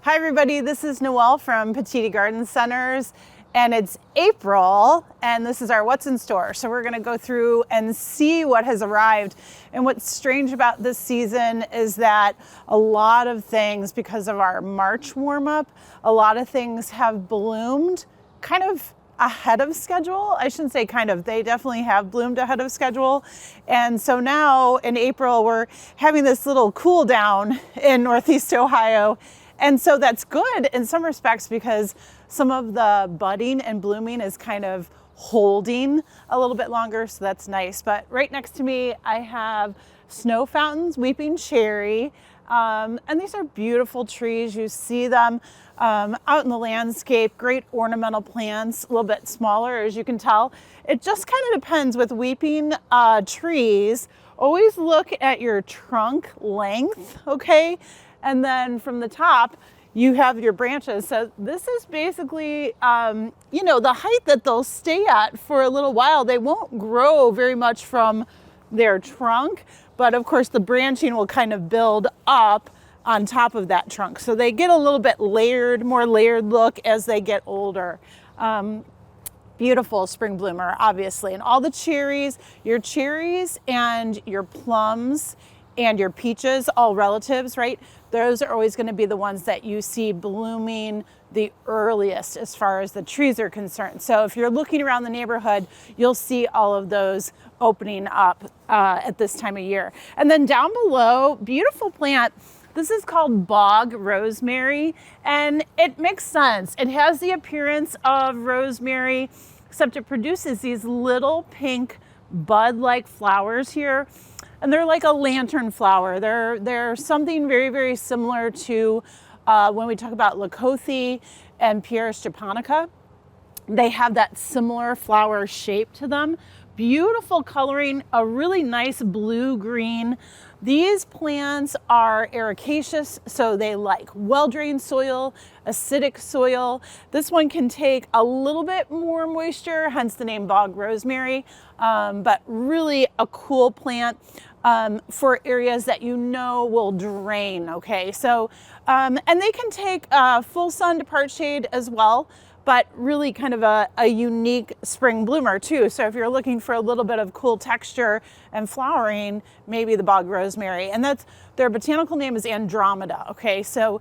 Hi everybody, this is Noelle from Petitti Garden Centers, and it's April, and this is our What's in Store. So we're gonna go through and see what has arrived. And what's strange about this season is that a lot of things, because of our March warm up, a lot of things have bloomed kind of ahead of schedule. I shouldn't say kind of, they definitely have bloomed ahead of schedule. And so now in April, we're having this little cool down in Northeast Ohio. And so that's good in some respects because some of the budding and blooming is kind of holding a little bit longer, so that's nice. But right next to me, I have snow fountains, weeping cherry, and these are beautiful trees. You see them out in the landscape, great ornamental plants, a little bit smaller as you can tell. It just kind of depends with weeping trees. Always look at your trunk length, okay? And then from the top, you have your branches. So this is basically, the height that they'll stay at for a little while. They won't grow very much from their trunk, but of course the branching will kind of build up on top of that trunk. So they get a little bit layered, more layered look as they get older. Beautiful spring bloomer, obviously. And all the cherries and your plums and your peaches, all relatives, right? Those are always going to be the ones that you see blooming the earliest as far as the trees are concerned. So if you're looking around the neighborhood, you'll see all of those opening up at this time of year. And then down below, beautiful plant. This is called bog rosemary, and it makes sense. It has the appearance of rosemary, except it produces these little pink bud-like flowers here. And they're like a lantern flower. They're something very, very similar to when we talk about Leucothea and Pieris japonica. They have that similar flower shape to them. Beautiful coloring, a really nice blue-green. These plants are ericaceous, so they like well-drained soil, acidic soil. This one can take a little bit more moisture, hence the name bog rosemary, but really a cool plant for areas that will drain, okay? So, and they can take full sun to part shade as well, but really kind of a unique spring bloomer too. So if you're looking for a little bit of cool texture and flowering, maybe the bog rosemary. And that's, their botanical name is Andromeda, okay? So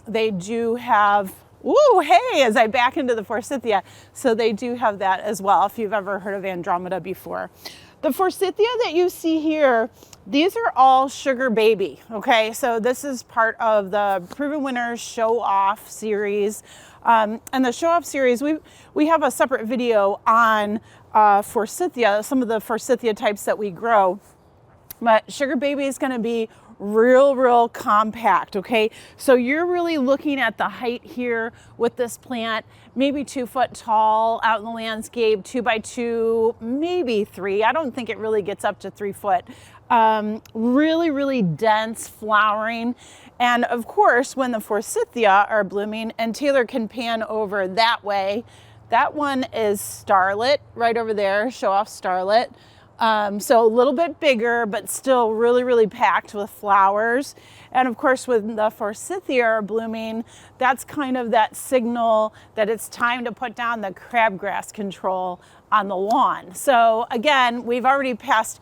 they do have, ooh, hey, as I back into the forsythia. So they do have that as well, if you've ever heard of Andromeda before. The forsythia that you see here, these are all sugar baby, okay? So this is part of the Proven Winners Show Off series. And the Show Off series, we have a separate video on forsythia, some of the forsythia types that we grow. But sugar baby is gonna be real compact, okay? So you're really looking at the height here with this plant, maybe 2 foot tall out in the landscape, 2 by 2, maybe 3. I don't think it really gets up to 3 foot. Really dense flowering. And of course, when the forsythia are blooming, and Taylor can pan over that way, that one is Starlet right over there, Show Off Starlet. So a little bit bigger, but still really packed with flowers. And of course, when the forsythia are blooming, that's kind of that signal that it's time to put down the crabgrass control on the lawn. So again, we've already passed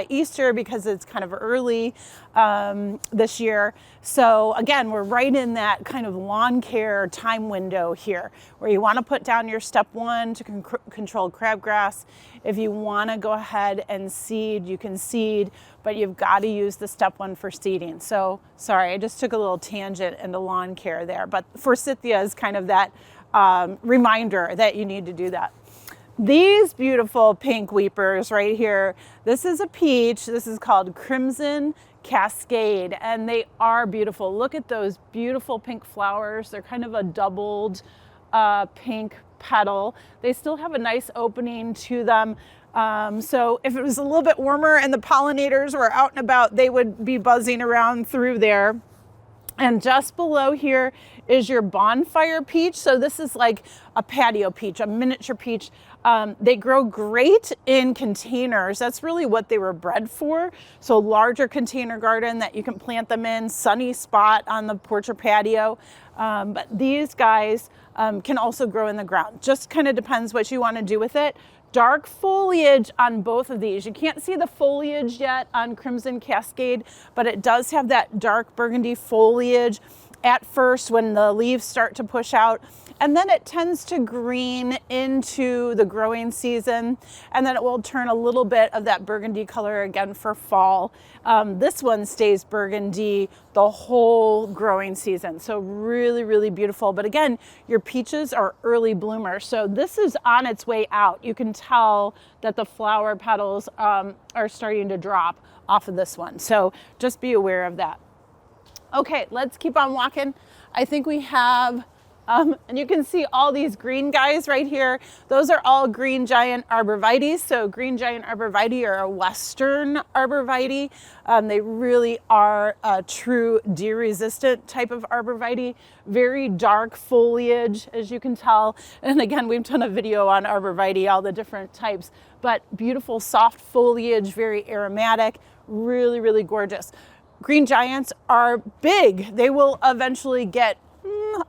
Easter because it's kind of early this year. So again, we're right in that kind of lawn care time window here where you want to put down your step 1 to control crabgrass. If you want to go ahead and seed, you can seed, but you've got to use the step 1 for seeding. So sorry, I just took a little tangent into lawn care there, but forsythia is kind of that reminder that you need to do that. These beautiful pink weepers right here, this is a peach. This is called Crimson Cascade, and they are beautiful. Look at those beautiful pink flowers. They're kind of a doubled pink petal. They still have a nice opening to them. So if it was a little bit warmer and the pollinators were out and about, they would be buzzing around through there. And just below here is your bonfire peach. So this is like a patio peach, a miniature peach. They grow great in containers. That's really what they were bred for. So larger container garden that you can plant them in, sunny spot on the porch or patio. But these guys can also grow in the ground. Just kind of depends what you want to do with it. Dark foliage on both of these. You can't see the foliage yet on Crimson Cascade, but it does have that dark burgundy foliage at first when the leaves start to push out. And then it tends to green into the growing season, and then it will turn a little bit of that burgundy color again for fall. This one stays burgundy the whole growing season. So really, really beautiful. But again, your peaches are early bloomers. So this is on its way out. You can tell that the flower petals are starting to drop off of this one. So just be aware of that. Okay, let's keep on walking. I think we have, and you can see all these green guys right here. Those are all green giant arborvitaes. So green giant arborvitae are a western arborvitae. They really are a true deer-resistant type of arborvitae. Very dark foliage, as you can tell. And again, we've done a video on arborvitae, all the different types, but beautiful soft foliage, very aromatic, really, really gorgeous. Green giants are big. They will eventually get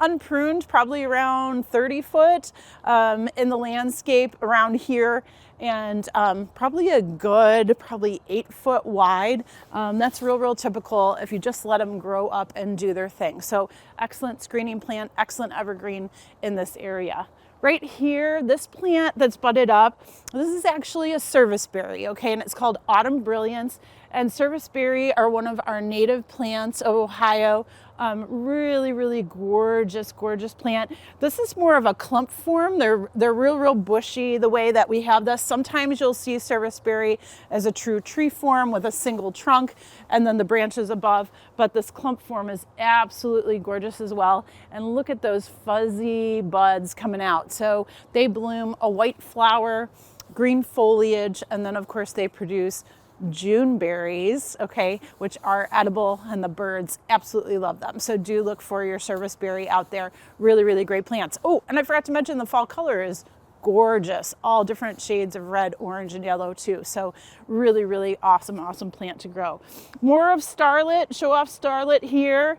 unpruned, probably around 30 foot in the landscape around here, and probably a good, probably 8 foot wide. That's real typical if you just let them grow up and do their thing. So excellent screening plant, excellent evergreen in this area. Right here, this plant that's budded up, this is actually a serviceberry, okay, and it's called Autumn Brilliance. And serviceberry are one of our native plants of Ohio. Really gorgeous plant. This is more of a clump form. They're real bushy the way that we have this. Sometimes you'll see serviceberry as a true tree form with a single trunk and then the branches above, but this clump form is absolutely gorgeous as well. And look at those fuzzy buds coming out. So they bloom a white flower, green foliage, and then of course they produce June berries, okay, which are edible, and the birds absolutely love them. So do look for your serviceberry out there. Really great plants. Oh, and I forgot to mention the fall color is gorgeous. All different shades of red, orange, and yellow too. So really awesome plant to grow. More of Starlet, show off Starlet here.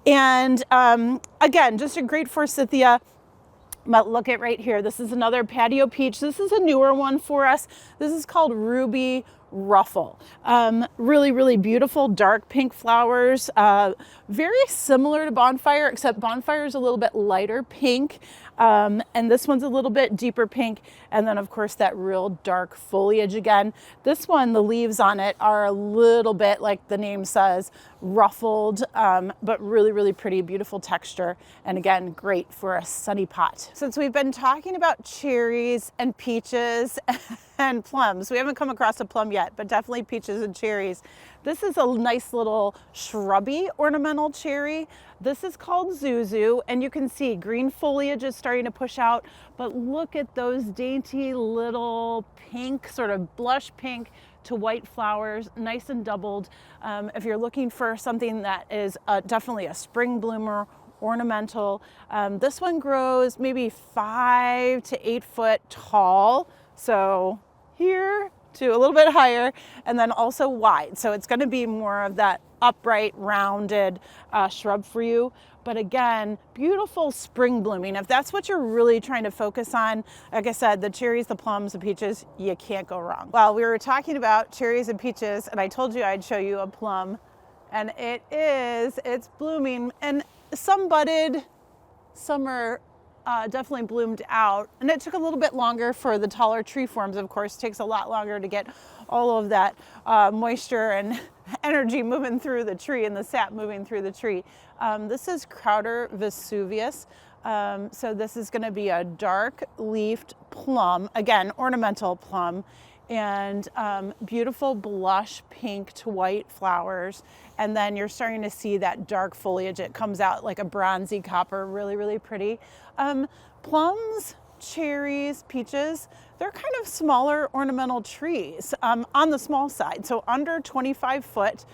And again, just a great forsythia. But look at right here. This is another patio peach. This is a newer one for us. This is called Ruby Ruffle. Really beautiful dark pink flowers. Very similar to Bonfire, except Bonfire is a little bit lighter pink. And this one's a little bit deeper pink. And then of course that real dark foliage again. This one, the leaves on it are a little bit, like the name says, ruffled, but really pretty, beautiful texture. And again, great for a sunny pot. Since we've been talking about cherries and peaches and plums, we haven't come across a plum yet, but definitely peaches and cherries. This is a nice little shrubby ornamental cherry. This is called Zuzu, and you can see green foliage is starting to push out, but look at those dainty little pink, sort of blush pink to white flowers, nice and doubled. If you're looking for something that is definitely a spring bloomer, ornamental, this one grows maybe 5 to 8 foot tall. So here to a little bit higher, and then also wide. So it's going to be more of that upright, rounded shrub for you. But again, beautiful spring blooming. If that's what you're really trying to focus on, like I said, the cherries, the plums, the peaches, you can't go wrong. Well, we were talking about cherries and peaches, and I told you I'd show you a plum, and it's blooming, and some budded, some are definitely bloomed out, and it took a little bit longer for the taller tree forms. Of course, it takes a lot longer to get all of that moisture and energy moving through the tree and the sap moving through the tree. This is Crowder Vesuvius. So this is going to be a dark leafed plum, again, ornamental plum, and beautiful blush pink to white flowers. And then you're starting to see that dark foliage. It comes out like a bronzy copper, really pretty. Plums, cherries, peaches, they're kind of smaller ornamental trees on the small side. So under 25 foot,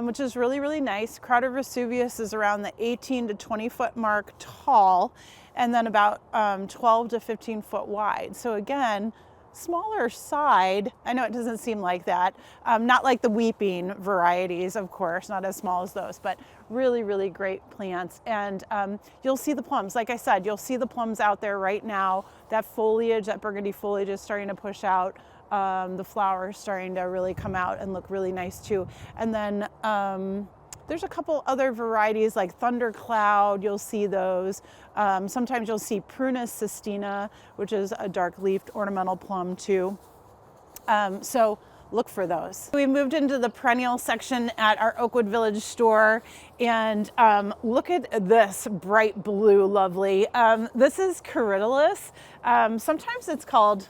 which is really, really nice. Crowded Vesuvius is around the 18 to 20 foot mark tall, and then about 12 to 15 foot wide. So again, smaller side. I know it doesn't seem like that. Not like the weeping varieties, of course, not as small as those, but really, really great plants. And you'll see the plums. Like I said, you'll see the plums out there right now. That foliage, that burgundy foliage is starting to push out. The flowers starting to really come out and look really nice too. And then there's a couple other varieties like Thundercloud, you'll see those. Sometimes you'll see Prunus cistina, which is a dark-leafed ornamental plum too. So look for those. We moved into the perennial section at our Oakwood Village store, and look at this bright blue, lovely. This is Corydalus. Sometimes it's called,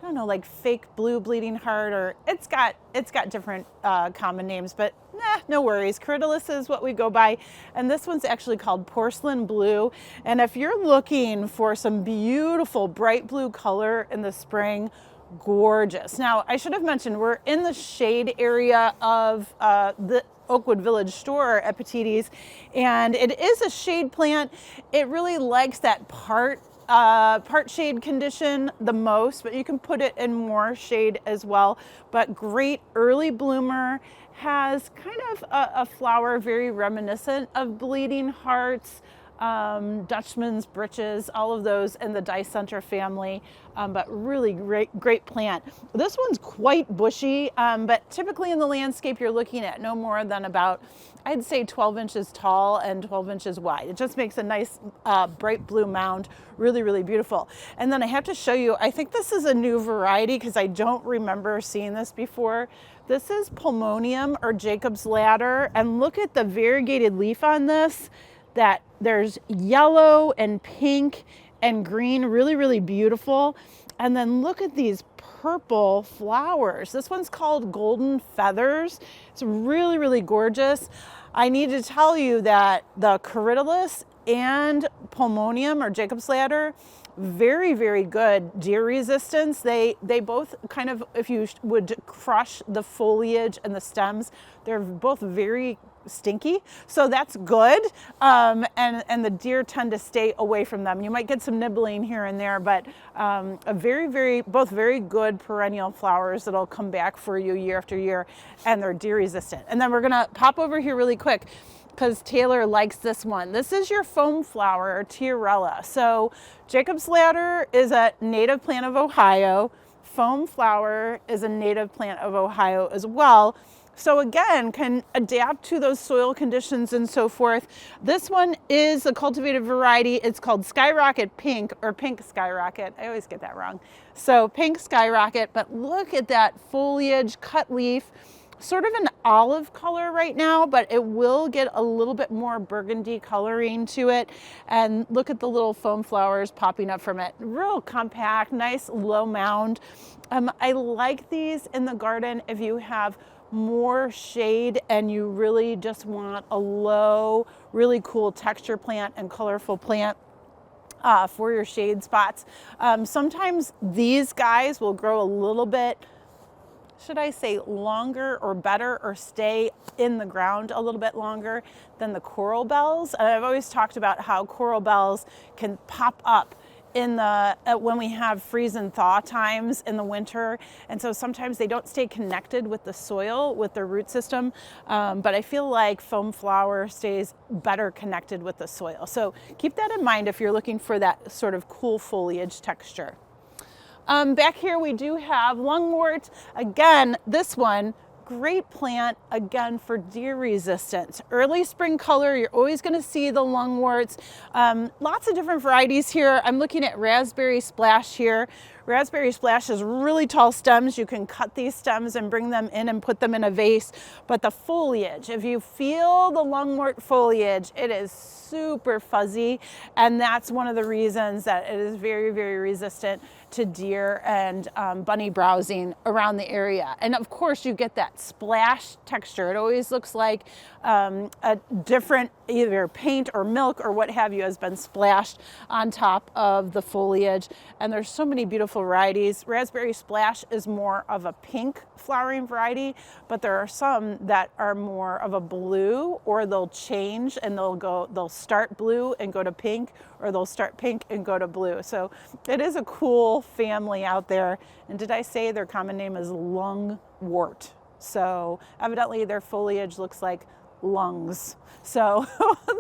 I don't know, like fake blue bleeding heart, or it's got different common names, but no worries. Corydalus is what we go by, and this one's actually called porcelain blue. And if you're looking for some beautiful bright blue color in the spring, gorgeous. Now, I should have mentioned we're in the shade area of the Oakwood Village store at Petitti's, and it is a shade plant. It really likes that part shade condition the most, but you can put it in more shade as well. But great early bloomer, has kind of a flower very reminiscent of bleeding hearts, Dutchman's breeches, all of those in the Dicentra family, but really great plant. This one's quite bushy, but typically in the landscape you're looking at no more than about, I'd say 12 inches tall and 12 inches wide. It just makes a nice bright blue mound, really, really beautiful. And then I have to show you, I think this is a new variety because I don't remember seeing this before. This is Pulmonium or Jacob's Ladder, and look at the variegated leaf on this. That there's yellow and pink and green, really, really beautiful. And then look at these purple flowers. This one's called Golden Feathers. It's really, really gorgeous. I need to tell you that the Corydalus and Pulmonium or Jacob's Ladder, very, very good deer resistance. They both kind of, if you would crush the foliage and the stems, they're both very stinky, so that's good, and the deer tend to stay away from them. You might get some nibbling here and there, but both very good perennial flowers that'll come back for you year after year, and they're deer resistant. And then we're gonna pop over here really quick because Taylor likes this one. This is your foam flower, or Tiarella. So Jacob's Ladder is a native plant of Ohio. Foam flower is a native plant of Ohio as well. So again, can adapt to those soil conditions and so forth. This one is a cultivated variety. It's called Skyrocket Pink, or Pink Skyrocket. I always get that wrong. So Pink Skyrocket, but look at that foliage, cut leaf, sort of an olive color right now, but it will get a little bit more burgundy coloring to it. And look at the little foam flowers popping up from it. Real compact, nice low mound. I like these in the garden if you have more shade and you really just want a low, really cool texture plant and colorful plant for your shade spots. Sometimes these guys will grow a little bit, should I say, longer or better, or stay in the ground a little bit longer than the coral bells. And I've always talked about how coral bells can pop up in the when we have freeze and thaw times in the winter, and so sometimes they don't stay connected with the soil, with their root system, but I feel like foam flower stays better connected with the soil. So keep that in mind if you're looking for that sort of cool foliage texture. Back here we do have lungwort. Again, this one, great plant, again, for deer resistance. Early spring color, you're always going to see the lungworts. Lots of different varieties here. I'm looking at Raspberry Splash here. Raspberry Splash has really tall stems. You can cut these stems and bring them in and put them in a vase. But the foliage, if you feel the lungwort foliage, it is super fuzzy. And that's one of the reasons that it is very, very resistant to deer and bunny browsing around the area. And of course you get that splash texture. It always looks like a different either paint or milk or what have you has been splashed on top of the foliage. And there's so many beautiful varieties. Raspberry Splash is more of a pink flowering variety, but there are some that are more of a blue, or they'll change and they'll start blue and go to pink, or they'll start pink and go to blue. So it is a cool family out there. And did I say their common name is lungwort? So evidently their foliage looks like lungs. So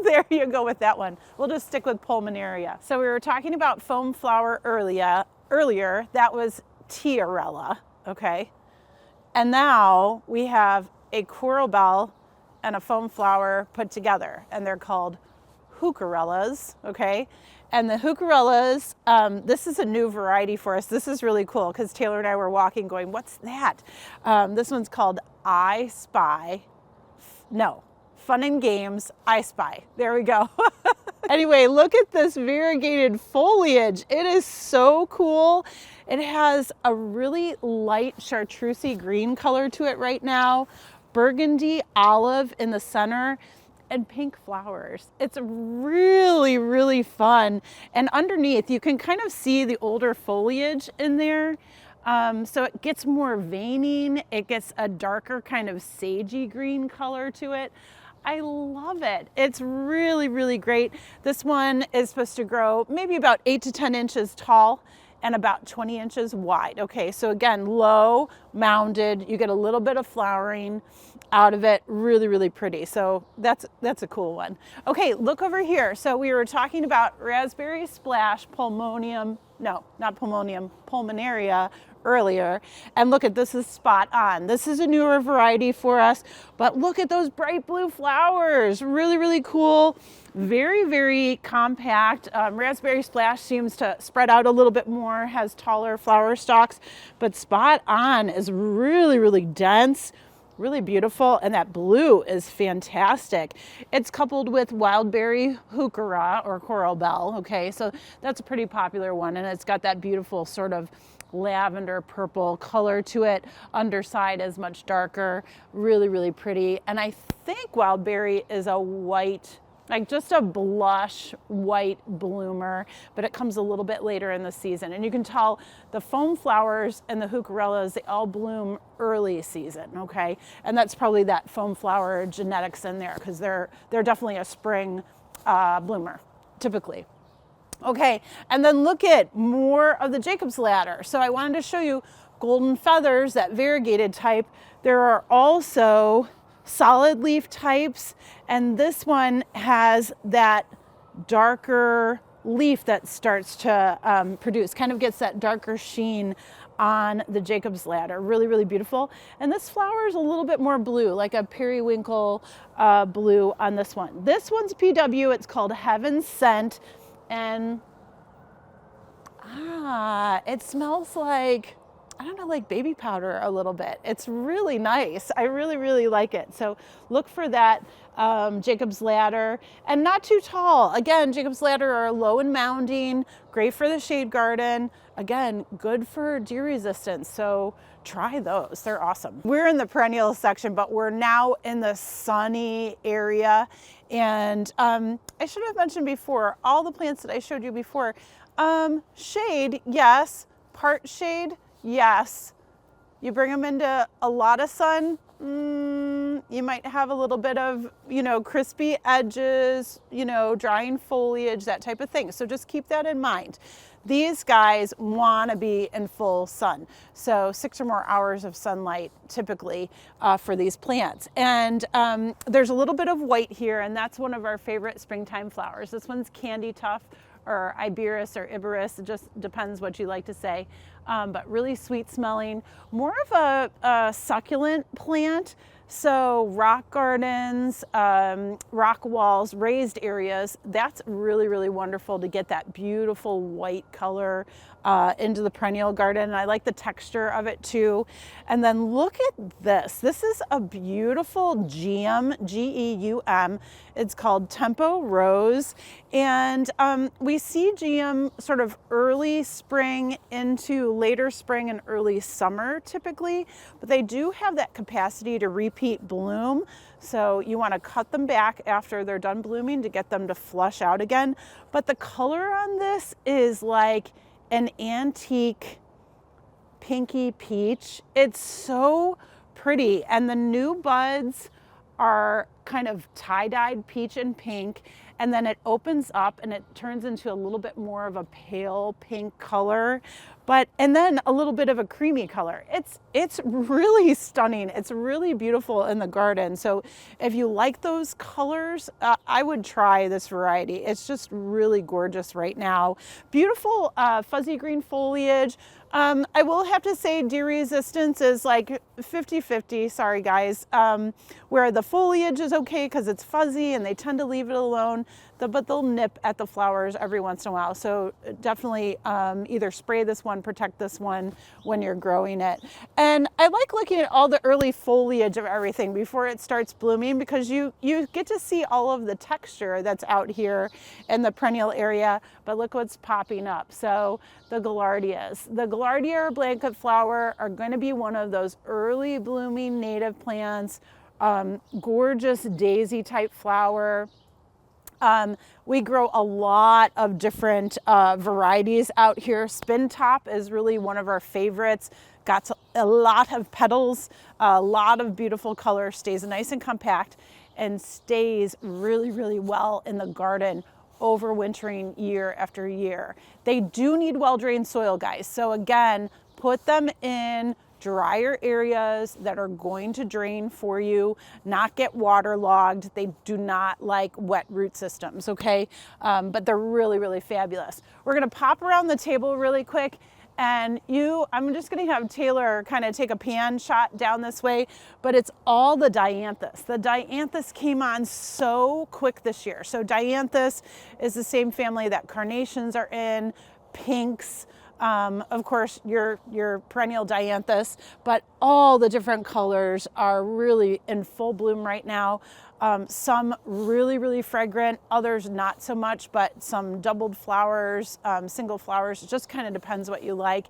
there you go with that one. We'll just stick with Pulmonaria. So we were talking about foam flower earlier. That was Tiarella, okay? And now we have a coral bell and a foam flower put together, and they're called heucherellas, okay? And the heucherellas, this is a new variety for us. This is really cool because Taylor and I were walking going, what's that? This one's called I Spy. No, Fun and Games I Spy. There we go. Anyway, look at this variegated foliage. It is so cool. It has a really light chartreusey green color to it right now, burgundy olive in the center, and pink flowers. It's really, really fun. And underneath, you can kind of see the older foliage in there. So it gets more veining. It gets a darker kind of sagey green color to it. I love it. It's really, really great. This one is supposed to grow maybe about 8 to 10 inches tall and about 20 inches wide. Okay, so again, low, mounded. You get a little bit of flowering out of it. Really, really pretty. So that's a cool one. Okay, look over here. So we were talking about Raspberry Splash Pulmonaria earlier, and look at this is spot on. This is a newer variety for us, but look at those bright blue flowers. Really, really cool. Very, very compact. Raspberry Splash seems to spread out a little bit more, has taller flower stalks, but spot on is really, really dense, really beautiful, and that blue is fantastic. It's coupled with wildberry heuchera or coral bell, okay, so that's a pretty popular one, and it's got that beautiful sort of lavender purple color to it. Underside is much darker, really, really pretty. And I think wildberry is a white, like just a blush white bloomer, but it comes a little bit later in the season. And you can tell the foam flowers and the heucherellas, they all bloom early season, okay? And that's probably that foam flower genetics in there, because they're definitely a spring bloomer, typically. Okay, and then look at more of the Jacob's ladder. So I wanted to show you golden feathers, that variegated type. There are also solid leaf types, and this one has that darker leaf that starts to produce, kind of gets that darker sheen on the Jacob's ladder. Really, really beautiful. And this flower is a little bit more blue, like a periwinkle blue on this one. This one's PW, it's called Heaven Scent. And it smells like, I don't know, like baby powder a little bit. It's really nice. I really, really like it. So look for that Jacob's ladder, and not too tall. Again, Jacob's ladder are low and mounding, great for the shade garden. Again, good for deer resistance. So try those. They're awesome. We're in the perennials section, but we're now in the sunny area. And I should have mentioned before, all the plants that I showed you before, shade, yes. Part shade, yes. You bring them into a lot of sun, you might have a little bit of, crispy edges, drying foliage, that type of thing. So just keep that in mind. These guys want to be in full sun. So 6 or more hours of sunlight typically for these plants. And there's a little bit of white here, and that's one of our favorite springtime flowers. This one's Candy Tuft or Iberis or Iberis. It just depends what you like to say. But really sweet smelling, more of a succulent plant. So rock gardens, rock walls, raised areas, that's really, really wonderful to get that beautiful white color into the perennial garden. And I like the texture of it too. And then look at this. This is a beautiful geum, Geum. It's called Tempo Rose. And we see GM sort of early spring into later spring and early summer typically, but they do have that capacity to repeat bloom. So you want to cut them back after they're done blooming to get them to flush out again. But the color on this is like an antique pinky peach. It's so pretty, and the new buds are kind of tie-dyed peach and pink, and then it opens up and it turns into a little bit more of a pale pink color, and then a little bit of a creamy color. It's really stunning. It's really beautiful in the garden. So if you like those colors, I would try this variety. It's just really gorgeous right now. Beautiful fuzzy green foliage. I will have to say deer resistance is like 50-50, sorry guys, where the foliage is okay because it's fuzzy and they tend to leave it alone, but they'll nip at the flowers every once in a while. So definitely either spray this one, protect this one when you're growing it. And I like looking at all the early foliage of everything before it starts blooming, because you get to see all of the texture that's out here in the perennial area, but look what's popping up. So the Gaillardias. The Gaillardia or blanket flower are going to be one of those early blooming native plants, gorgeous daisy type flower. We grow a lot of different varieties out here. Spin top is really one of our favorites. Got a lot of petals, a lot of beautiful color, stays nice and compact, and stays really, really well in the garden, overwintering year after year. They do need well-drained soil, guys. So again, put them in drier areas that are going to drain for you, not get waterlogged. They do not like wet root systems, okay? But they're really, really fabulous. We're gonna pop around the table really quick, and I'm just gonna have Taylor kind of take a pan shot down this way, but it's all the Dianthus. The Dianthus came on so quick this year. So Dianthus is the same family that carnations are in, pinks, of course, your perennial Dianthus, but all the different colors are really in full bloom right now. Some really, really fragrant, others not so much, but some doubled flowers, single flowers. It just kind of depends what you like.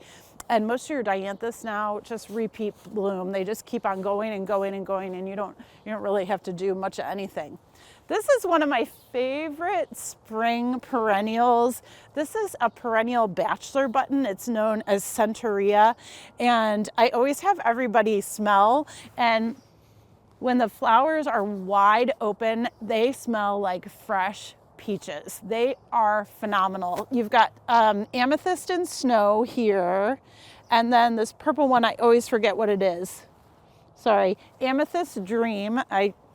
And most of your Dianthus now just repeat bloom. They just keep on going and going and going, and you don't really have to do much of anything. This is one of my favorite spring perennials. This is a perennial bachelor button. It's known as Centaurea, and I always have everybody smell, and when the flowers are wide open, they smell like fresh peaches. They are phenomenal. You've got amethyst and snow here, and then this purple one, I always forget what it is. Sorry, amethyst dream.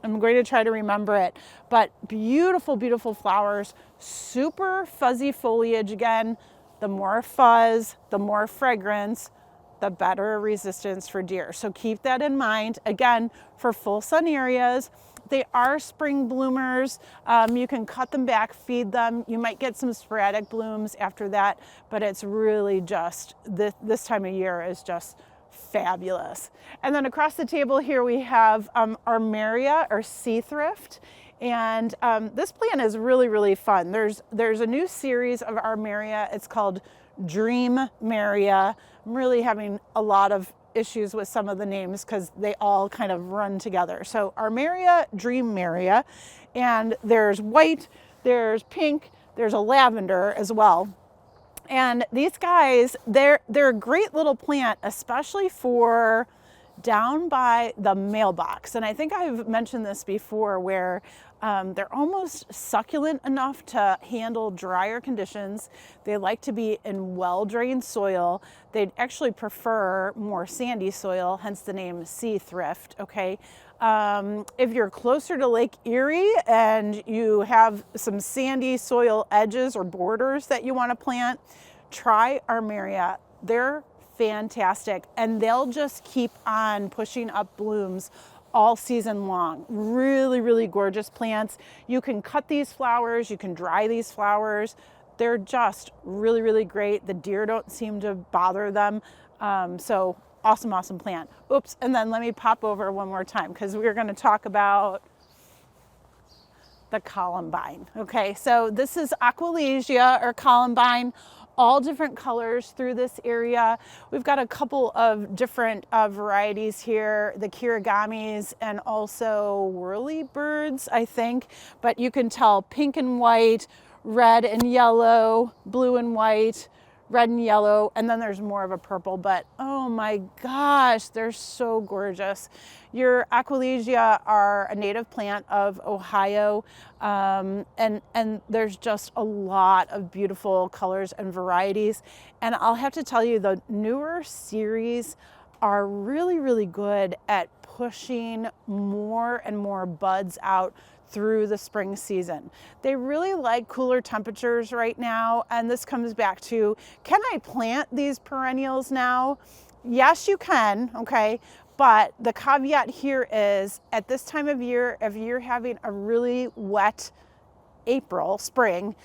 I'm going to try to remember it, but beautiful, beautiful flowers, super fuzzy foliage. Again, the more fuzz, the more fragrance, the better resistance for deer. So keep that in mind. Again, for full sun areas, they are spring bloomers. You can cut them back, feed them. You might get some sporadic blooms after that, but it's really just, this time of year is just fabulous. And then across the table here we have Armeria or Sea Thrift, and this plant is really, really fun. There's a new series of Armeria. It's called Dream Maria. I'm really having a lot of issues with some of the names because they all kind of run together. So Armeria, Dream Maria, and there's white, there's pink, there's a lavender as well. And these guys, they're a great little plant, especially for down by the mailbox. And I think I've mentioned this before, where they're almost succulent enough to handle drier conditions. They like to be in well-drained soil. They'd actually prefer more sandy soil, hence the name Sea Thrift, okay? If you're closer to Lake Erie and you have some sandy soil edges or borders that you want to plant, try Armeria. They're fantastic, and they'll just keep on pushing up blooms all season long. Really, really gorgeous plants. You can cut these flowers, you can dry these flowers. They're just really, really great. The deer don't seem to bother them. So awesome, awesome plant. Oops, and then let me pop over one more time because we're going to talk about the Columbine. Okay, so this is Aquilegia or Columbine, all different colors through this area. We've got a couple of different varieties here, the kirigamis and also whirlybirds, I think, but you can tell pink and white, red and yellow, blue and white, red and yellow, and then there's more of a purple, but oh my gosh, they're so gorgeous. Your Aquilegia are a native plant of Ohio, and there's just a lot of beautiful colors and varieties. And I'll have to tell you, the newer series are really, really good at pushing more and more buds out through the spring season. They really like cooler temperatures right now, and this comes back to, can I plant these perennials now? Yes, you can, okay? But the caveat here is, at this time of year, if you're having a really wet April, spring,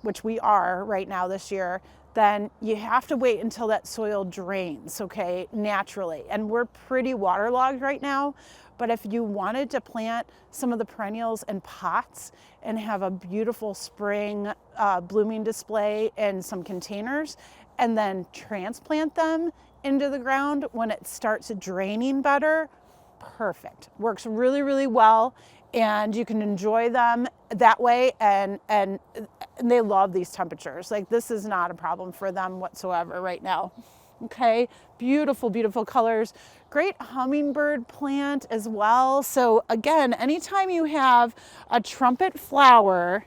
which we are right now this year, then you have to wait until that soil drains, okay, naturally. And we're pretty waterlogged right now. But if you wanted to plant some of the perennials in pots and have a beautiful spring blooming display in some containers, and then transplant them into the ground when it starts draining better, perfect. Works really, really well, and you can enjoy them that way, and they love these temperatures. Like, this is not a problem for them whatsoever right now. Okay, beautiful, beautiful colors. Great hummingbird plant as well. So again, anytime you have a trumpet flower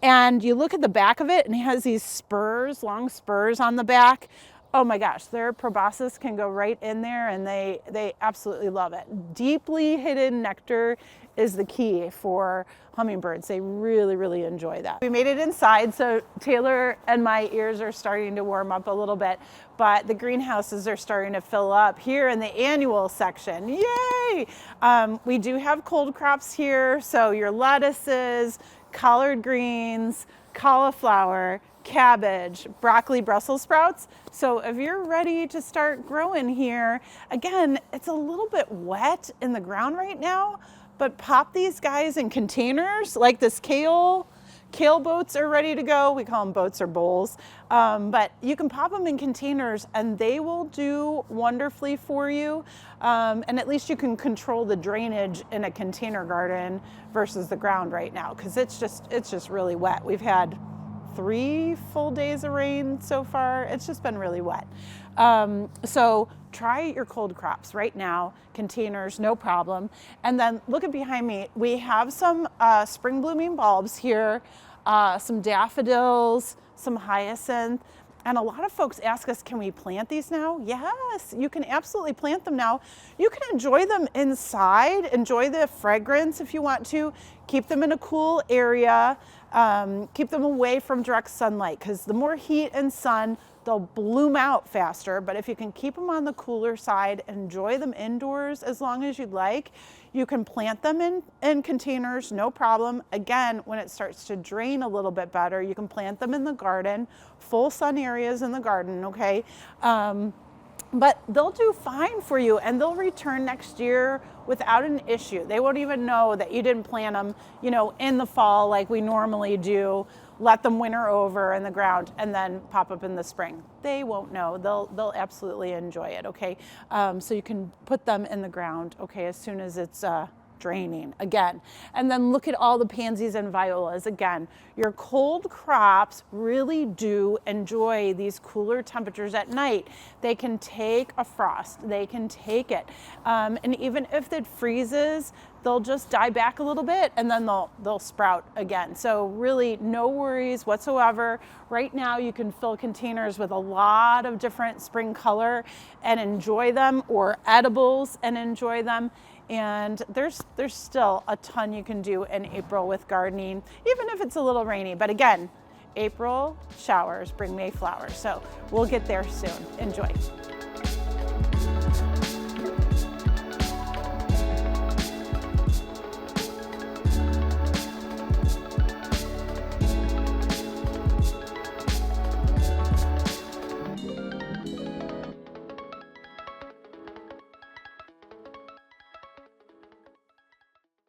and you look at the back of it and it has these spurs, long spurs on the back, oh my gosh, their proboscis can go right in there, and they absolutely love it. Deeply hidden nectar is the key for hummingbirds. They really, really enjoy that. We made it inside, so Taylor and my ears are starting to warm up a little bit, but the greenhouses are starting to fill up here in the annual section. Yay! We do have cold crops here, so your lettuces, collard greens, cauliflower, cabbage, broccoli, Brussels sprouts. So if you're ready to start growing here, again, it's a little bit wet in the ground right now, but pop these guys in containers like this kale. Kale boats are ready to go. We call them boats or bowls, but you can pop them in containers and they will do wonderfully for you. And at least you can control the drainage in a container garden versus the ground right now, because it's just really wet. We've had 3 full days of rain so far. It's just been really wet. So try your cold crops right now, containers, no problem. And then look at behind me. We have some spring blooming bulbs here, some daffodils, some hyacinth. And a lot of folks ask us, can we plant these now? Yes, you can absolutely plant them now. You can enjoy them inside, enjoy the fragrance if you want to, keep them in a cool area, keep them away from direct sunlight, because the more heat and sun, they'll bloom out faster. But if you can keep them on the cooler side, enjoy them indoors as long as you'd like. You can plant them in containers, no problem. Again, when it starts to drain a little bit better, you can plant them in the garden, full sun areas in the garden, okay? But they'll do fine for you, and they'll return next year without an issue. They won't even know that you didn't plant them, you know, in the fall like we normally do. Let them winter over in the ground and then pop up in the spring. They won't know. They'll absolutely enjoy it, okay? So you can put them in the ground, okay, as soon as it's draining again. And then look at all the pansies and violas. Again, your cold crops really do enjoy these cooler temperatures at night. They can take a frost, they can take it. And even if it freezes, they'll just die back a little bit and then they'll sprout again. So really no worries whatsoever. Right now you can fill containers with a lot of different spring color and enjoy them, or edibles and enjoy them. And there's still a ton you can do in April with gardening, even if it's a little rainy. But again, April showers bring May flowers. So we'll get there soon. Enjoy.